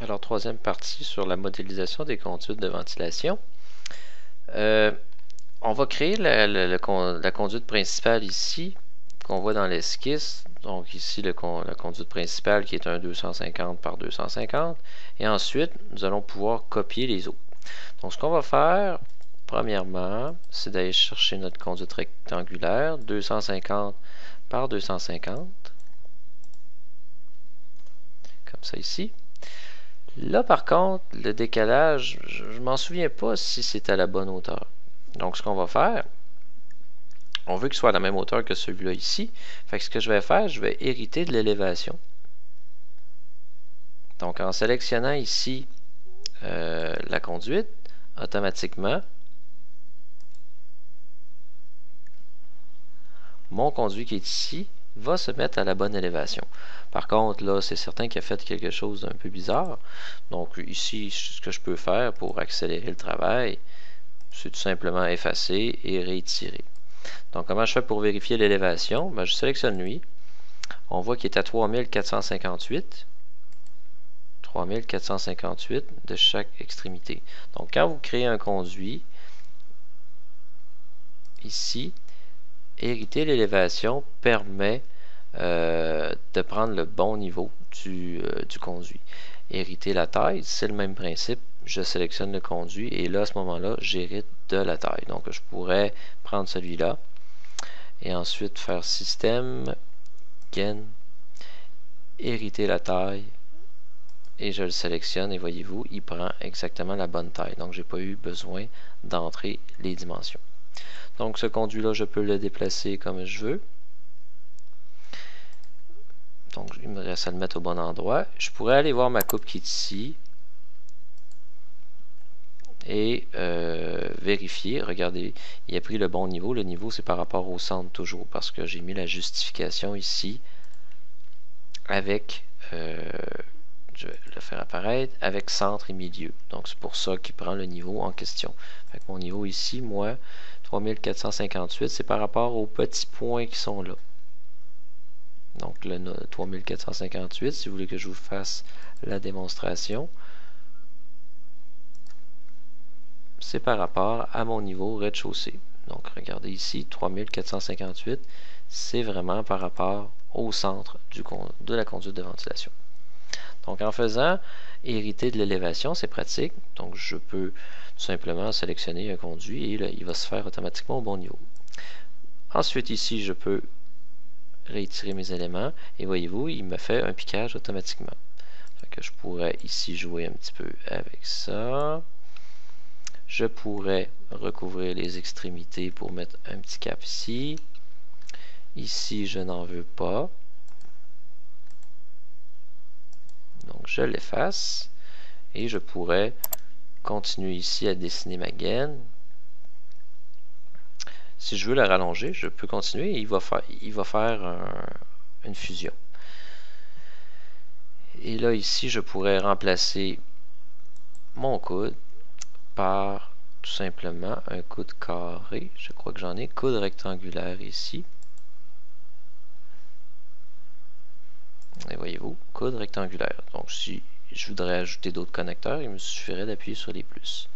Alors, troisième partie sur la modélisation des conduites de ventilation. On va créer la conduite principale ici, qu'on voit dans l'esquisse. Donc ici, la conduite principale qui est un 250 par 250. Et ensuite, nous allons pouvoir copier les autres. Donc ce qu'on va faire, premièrement, c'est d'aller chercher notre conduite rectangulaire, 250 par 250. Comme ça ici. Là, par contre, le décalage, je ne m'en souviens pas si c'est à la bonne hauteur. Donc, ce qu'on va faire, on veut qu'il soit à la même hauteur que celui-là ici. Fait que ce que je vais faire, je vais hériter de l'élévation. Donc, en sélectionnant ici la conduite, automatiquement, mon conduit qui est ici va se mettre à la bonne élévation. Par contre, là, c'est certain qu'il a fait quelque chose d'un peu bizarre. Donc, ici, ce que je peux faire pour accélérer le travail, c'est tout simplement effacer et réitérer. Donc, comment je fais pour vérifier l'élévation? Ben, je sélectionne lui. On voit qu'il est à 3458. 3458 de chaque extrémité. Donc, quand vous créez un conduit, ici, hériter l'élévation permet de prendre le bon niveau du conduit. Hériter la taille, c'est le même principe. Je sélectionne le conduit et là, à ce moment-là, j'hérite de la taille. Donc, je pourrais prendre celui-là et ensuite faire système, gain, hériter la taille et je le sélectionne et voyez-vous, il prend exactement la bonne taille. Donc, j'ai pas eu besoin d'entrer les dimensions. Donc, ce conduit-là, je peux le déplacer comme je veux. Donc, il me reste à le mettre au bon endroit. Je pourrais aller voir ma coupe qui est ici et vérifier. Regardez, il a pris le bon niveau. Le niveau, c'est par rapport au centre toujours parce que j'ai mis la justification ici avec, je vais le faire apparaître, avec centre et milieu. Donc, c'est pour ça qu'il prend le niveau en question. Fait que mon niveau ici, moi, 3458, c'est par rapport aux petits points qui sont là. Donc, le 3458, si vous voulez que je vous fasse la démonstration, c'est par rapport à mon niveau rez-de-chaussée. Donc, regardez ici, 3458, c'est vraiment par rapport au centre de la conduite de ventilation. Donc, en faisant hériter de l'élévation, c'est pratique. Donc, je peux tout simplement sélectionner un conduit et là, il va se faire automatiquement au bon niveau. Ensuite, ici, je peux réitérer mes éléments et voyez-vous, il me fait un piquage automatiquement. Fait que je pourrais ici jouer un petit peu avec ça. Je pourrais recouvrir les extrémités pour mettre un petit cap ici. Ici, je n'en veux pas. Donc, je l'efface. Et je pourrais continuer ici à dessiner ma gaine. Si je veux la rallonger, je peux continuer et il va faire une fusion. Et là, ici, je pourrais remplacer mon coude par tout simplement un coude carré. Je crois que j'en ai. Coude rectangulaire ici. Et voyez-vous, coude rectangulaire. Donc, si je voudrais ajouter d'autres connecteurs, il me suffirait d'appuyer sur les plus.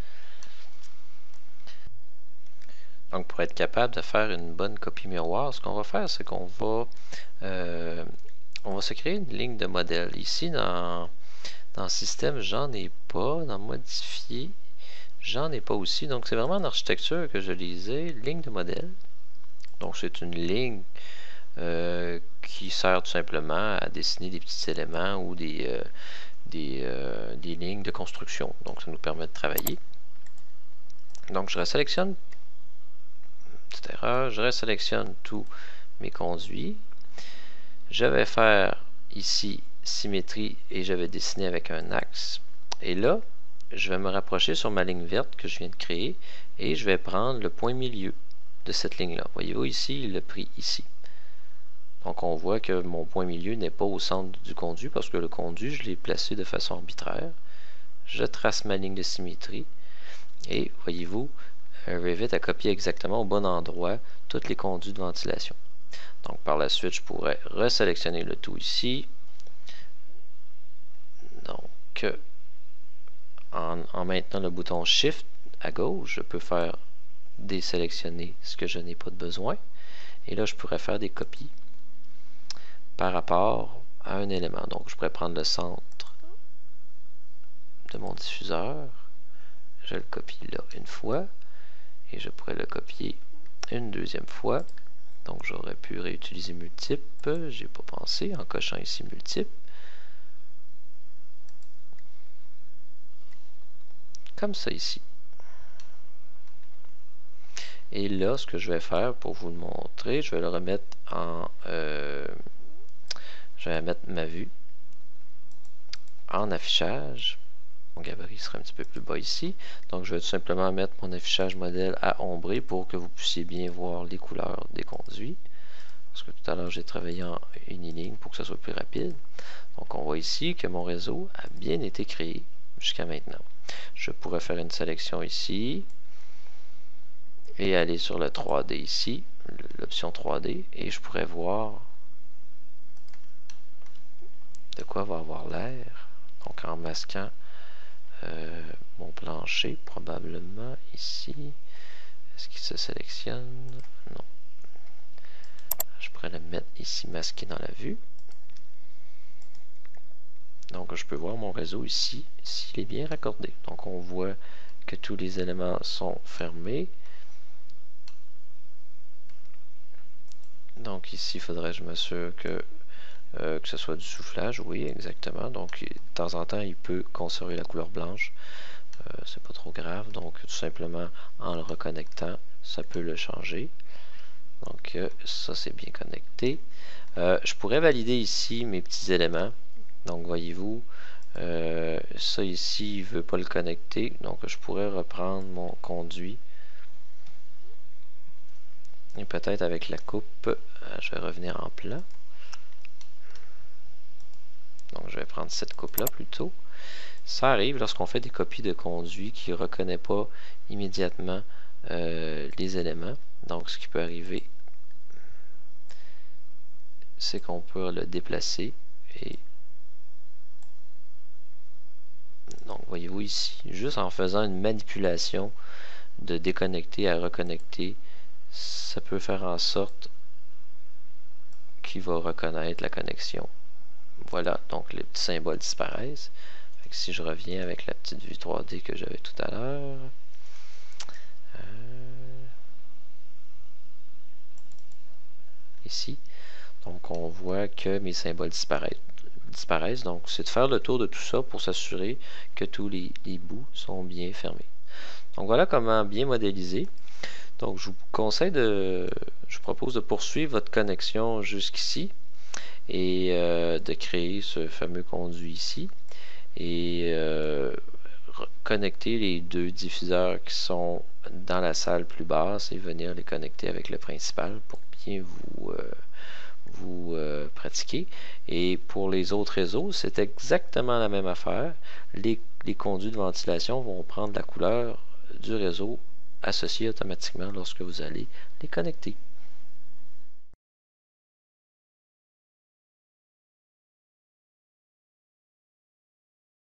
Donc, pour être capable de faire une bonne copie miroir, ce qu'on va faire, c'est qu'on va, on va se créer une ligne de modèle. Ici, dans Système, j'en ai pas. Dans Modifier, j'en ai pas aussi. Donc, c'est vraiment en architecture que je lisais, ligne de modèle. Donc, c'est une ligne qui sert tout simplement à dessiner des petits éléments ou des lignes de construction. Donc, ça nous permet de travailler. Donc, je resélectionne, petite erreur, je resélectionne tous mes conduits. Je vais faire ici symétrie et je vais dessiner avec un axe. Et là, je vais me rapprocher sur ma ligne verte que je viens de créer et je vais prendre le point milieu de cette ligne-là. Voyez-vous ici, il l'a pris ici. Donc, on voit que mon point milieu n'est pas au centre du conduit parce que le conduit, je l'ai placé de façon arbitraire. Je trace ma ligne de symétrie et voyez-vous, Revit a copié exactement au bon endroit toutes les conduits de ventilation. Donc, par la suite, je pourrais resélectionner le tout ici. Donc, en maintenant le bouton Shift à gauche, je peux faire désélectionner ce que je n'ai pas de besoin. Et là, je pourrais faire des copies par rapport à un élément. Donc, je pourrais prendre le centre de mon diffuseur. Je le copie là une fois. Et je pourrais le copier une deuxième fois. Donc, j'aurais pu réutiliser multiple. J'ai pas pensé en cochant ici multiple. Comme ça ici. Et là, ce que je vais faire pour vous le montrer, je vais le remettre en... je vais mettre ma vue en affichage. Mon gabarit sera un petit peu plus bas ici. Donc, je vais tout simplement mettre mon affichage modèle à ombrer pour que vous puissiez bien voir les couleurs des conduits. Parce que tout à l'heure, j'ai travaillé en uniligne pour que ce soit plus rapide. Donc, on voit ici que mon réseau a bien été créé jusqu'à maintenant. Je pourrais faire une sélection ici et aller sur le 3D ici, l'option 3D, et je pourrais voir de quoi va avoir l'air. Donc, en masquant mon plancher, probablement ici. Est-ce qu'il se sélectionne? Non. Je pourrais le mettre ici, masqué dans la vue. Donc, je peux voir mon réseau ici, s'il est bien raccordé. Donc, on voit que tous les éléments sont fermés. Donc, ici, il faudrait que je m'assure que ce soit du soufflage. Oui, exactement. Donc, de temps en temps, il peut conserver la couleur blanche. C'est pas trop grave. Donc, tout simplement, en le reconnectant, ça peut le changer. Donc, ça, c'est bien connecté. Je pourrais valider ici mes petits éléments. Donc, voyez-vous, ça ici, il ne veut pas le connecter. Donc, je pourrais reprendre mon conduit. Et peut-être avec la coupe, je vais revenir en plan. Donc, je vais prendre cette coupe-là plutôt. Ça arrive lorsqu'on fait des copies de conduits qui ne reconnaît pas immédiatement les éléments. Donc, ce qui peut arriver, c'est qu'on peut le déplacer. Et donc, voyez-vous ici, juste en faisant une manipulation de déconnecter à reconnecter, ça peut faire en sorte qu'il va reconnaître la connexion. Voilà, donc les petits symboles disparaissent. Si je reviens avec la petite vue 3D que j'avais tout à l'heure, ici, donc on voit que mes symboles disparaissent. Donc c'est de faire le tour de tout ça pour s'assurer que tous les bouts sont bien fermés. Donc voilà comment bien modéliser. Donc je vous propose de poursuivre votre connexion jusqu'ici et de créer ce fameux conduit ici et connecter les deux diffuseurs qui sont dans la salle plus basse et venir les connecter avec le principal pour bien vous pratiquer. Et pour les autres réseaux, c'est exactement la même affaire. Les conduits de ventilation vont prendre la couleur du réseau associé automatiquement lorsque vous allez les connecter.